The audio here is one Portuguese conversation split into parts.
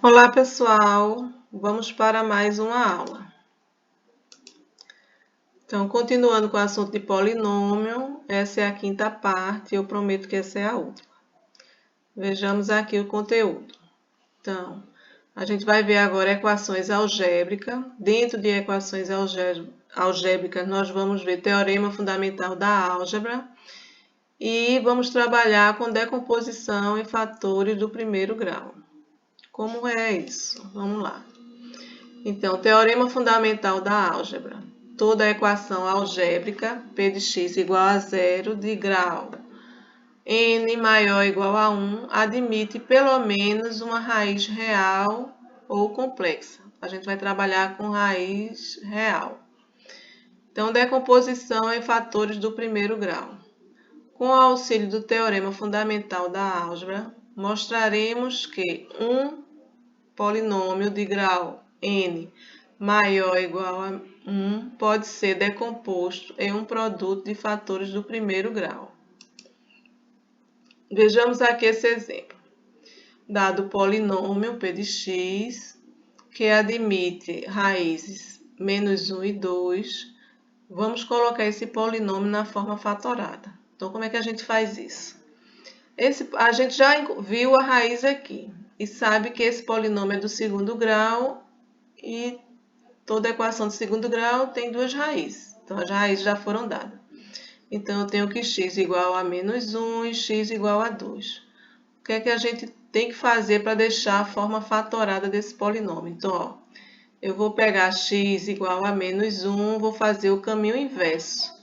Olá, pessoal! Vamos para mais uma aula. Então, continuando com o assunto de polinômio, essa é a quinta parte, eu prometo que essa é a última. Vejamos aqui o conteúdo. Então, a gente vai ver agora equações algébricas. Dentro de equações algébricas, nós vamos ver teorema fundamental da álgebra e vamos trabalhar com decomposição em fatores do primeiro grau. Como é isso? Vamos lá. Então, teorema fundamental da álgebra. Toda equação algébrica, P de x igual a zero, de grau n maior ou igual a 1, admite pelo menos uma raiz real ou complexa. A gente vai trabalhar com raiz real. Então, decomposição em fatores do primeiro grau. Com o auxílio do teorema fundamental da álgebra, mostraremos que um polinômio de grau n maior ou igual a 1 pode ser decomposto em um produto de fatores do primeiro grau. Vejamos aqui esse exemplo. Dado o polinômio p de x, que admite raízes menos 1 e 2, vamos colocar esse polinômio na forma fatorada. Então, como é que a gente faz isso? A gente já viu a raiz aqui e sabe que esse polinômio é do segundo grau e toda equação de segundo grau tem duas raízes. Então, as raízes já foram dadas. Então, eu tenho que x igual a menos 1 e x igual a 2. O que é que a gente tem que fazer para deixar a forma fatorada desse polinômio? Então, ó, eu vou pegar x igual a menos 1, vou fazer o caminho inverso.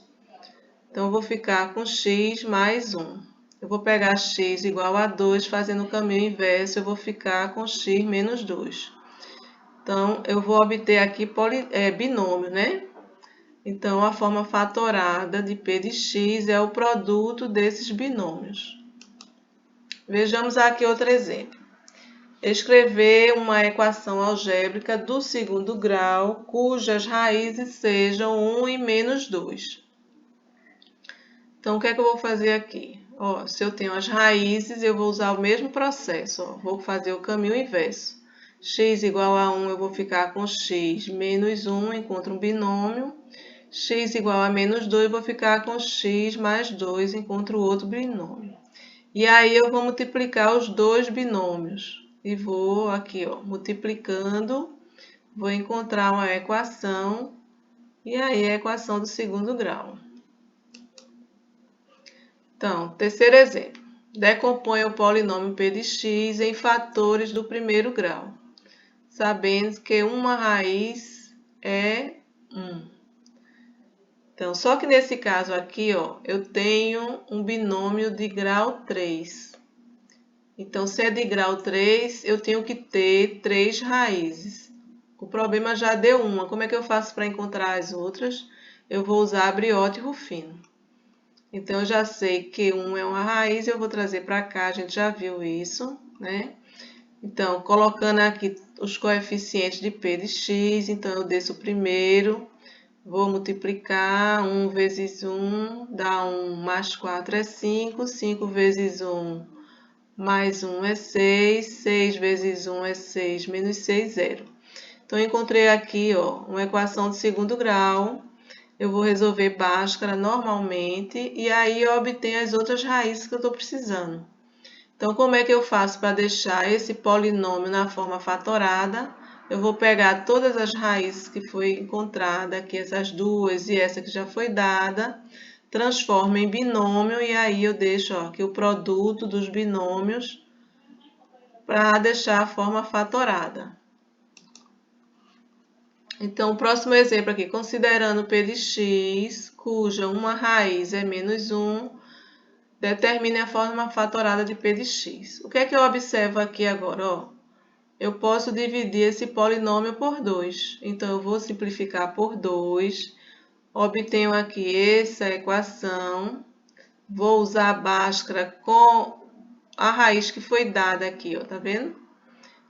Então, eu vou ficar com x mais 1. Eu vou pegar x igual a 2, fazendo o caminho inverso, eu vou ficar com x menos 2. Então, eu vou obter aqui binômio, né? Então, a forma fatorada de p de x é o produto desses binômios. Vejamos aqui outro exemplo. Escrever uma equação algébrica do segundo grau, cujas raízes sejam 1 e menos 2. Então, o que é que eu vou fazer aqui? Ó, se eu tenho as raízes, eu vou usar o mesmo processo. Ó, vou fazer o caminho inverso. X igual a 1, eu vou ficar com x menos 1, encontro um binômio. X igual a menos 2, eu vou ficar com x mais 2, encontro outro binômio. E aí, eu vou multiplicar os dois binômios. E vou aqui, ó, multiplicando, vou encontrar uma equação. E aí, a equação do segundo grau. Então, terceiro exemplo. Decomponha o polinômio p de x em fatores do primeiro grau, sabendo que uma raiz é 1. Então, só que nesse caso aqui, ó, eu tenho um binômio de grau 3. Então, se é de grau 3, eu tenho que ter 3 raízes. O problema já deu uma. Como é que eu faço para encontrar as outras? Eu vou usar Briot e Rufino. Então, eu já sei que 1 é uma raiz, eu vou trazer para cá, a gente já viu isso, né? Então, colocando aqui os coeficientes de p de x, então eu desço o primeiro, vou multiplicar, 1 vezes 1 dá 1, mais 4 é 5, 5 vezes 1 mais 1 é 6, 6 vezes 1 é 6, menos 6, 0. Então, eu encontrei aqui, ó, uma equação de segundo grau. Eu vou resolver Bhaskara normalmente e aí eu obtenho as outras raízes que eu estou precisando. Então, como é que eu faço para deixar esse polinômio na forma fatorada? Eu vou pegar todas as raízes que foi encontrada, aqui essas duas e essa que já foi dada, transformo em binômio e aí eu deixo ó, aqui o produto dos binômios para deixar a forma fatorada. Então, o próximo exemplo aqui, considerando p de x, cuja uma raiz é menos 1, determine a forma fatorada de p de x. O que é que eu observo aqui agora? Ó, eu posso dividir esse polinômio por 2. Então, eu vou simplificar por 2, obtenho aqui essa equação, vou usar a Bhaskara com a raiz que foi dada aqui, ó, tá vendo?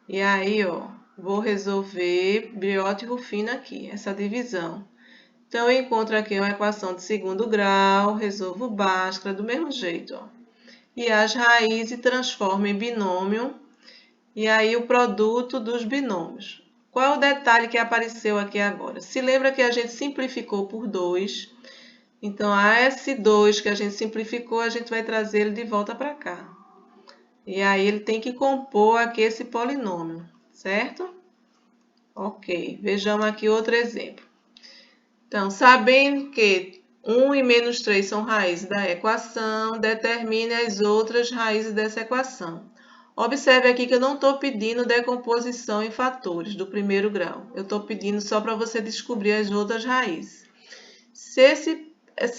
E aí, ó, vou resolver Briot e Rufino aqui, essa divisão. Então, eu encontro aqui uma equação de segundo grau, resolvo Bhaskara do mesmo jeito, ó. E as raízes transformo em binômio. E aí o produto dos binômios. Qual é o detalhe que apareceu aqui agora? Se lembra que a gente simplificou por 2. Então, a S2 que a gente simplificou, a gente vai trazer ele de volta para cá. E aí ele tem que compor aqui esse polinômio, certo? Ok, vejamos aqui outro exemplo. Então, sabendo que 1 e menos 3 são raízes da equação, determine as outras raízes dessa equação. Observe aqui que eu não estou pedindo decomposição em fatores do primeiro grau. Eu estou pedindo só para você descobrir as outras raízes. Se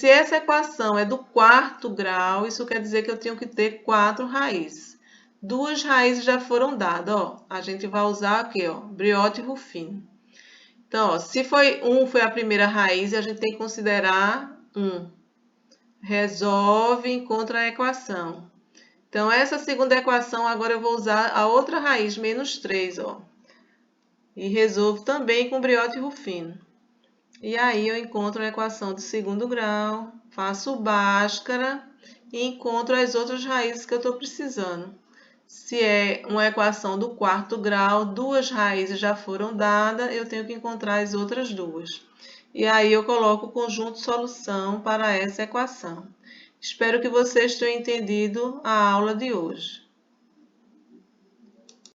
essa equação é do quarto grau, isso quer dizer que eu tenho que ter 4 raízes. 2 raízes já foram dadas, ó. A gente vai usar aqui, ó, Briot e Ruffino. Então, ó, se foi 1 foi a primeira raiz, a gente tem que considerar 1. Resolve e encontra a equação. Então, essa segunda equação, agora eu vou usar a outra raiz, menos 3, ó. E resolvo também com Briot e Ruffino. E aí eu encontro a equação do segundo grau, faço Bhaskara e encontro as outras raízes que eu estou precisando. Se é uma equação do quarto grau, 2 raízes já foram dadas, eu tenho que encontrar as outras 2. E aí eu coloco o conjunto solução para essa equação. Espero que vocês tenham entendido a aula de hoje.